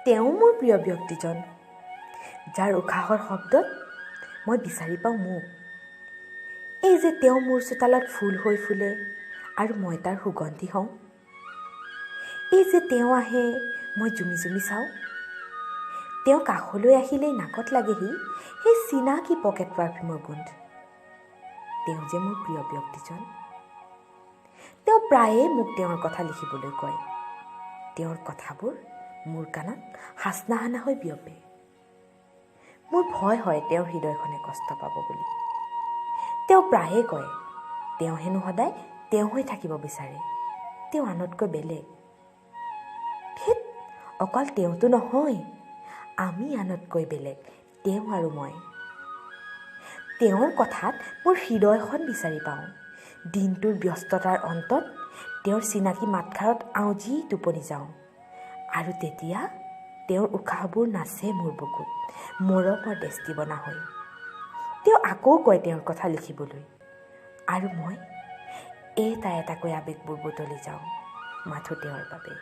তেওঁ মোৰ প্ৰিয় ব্যক্তিজন, যাৰ উশাহৰ শব্দত মই বিচাৰি পাওঁ মোক। এই যে তেওঁ মোৰ চোতালত ফুল হৈ ফুলে আৰু মই তাৰ সুগন্ধি হওঁ। এই যে তেওঁ আহে, মই জুমি জুমি চাওঁ। তেওঁ কাষলৈ আহিলেই নাকত লাগেহি সেই চিনাকি পকেট পাৰফিউমৰ গোন্ধ। তেওঁ যে মোৰ প্ৰিয় ব্যক্তিজন। তেওঁ প্ৰায়ে মোক তেওঁৰ কথা লিখিবলৈ কয়। তেওঁৰ কথাবোৰ মোৰ কাণত হাচনা হানা হৈ বিয়পে। মোৰ ভয় হয় তেওঁৰ হৃদয়খনে কষ্ট পাব বুলি। তেওঁ প্ৰায়ে কয়, তেওঁ হেনো সদায় তেওঁ হৈ থাকিব বিচাৰে, তেওঁ আনতকৈ বেলেগ। ধেৎ, অকল তেওঁতো নহয়, আমি আনতকৈ বেলেগ, তেওঁ আৰু মই। তেওঁৰ কথাত মোৰ হৃদয়খন বিচাৰি পাওঁ। দিনটোৰ ব্যস্ততাৰ অন্তত তেওঁৰ চিনাকি মাতষাৰত আউজি টোপনি যাওঁ। আৰু তেতিয়া তেওঁৰ উশাহবোৰ নাচে মোৰ বুকুত মৰমৰ দেষ্টিবনা হৈ। তেওঁ আকৌ কয় তেওঁৰ কথা লিখিবলৈ, আৰু মই এটা এটাকৈ আৱেগবোৰ বুটলি যাওঁ মাথো তেওঁৰ বাবে।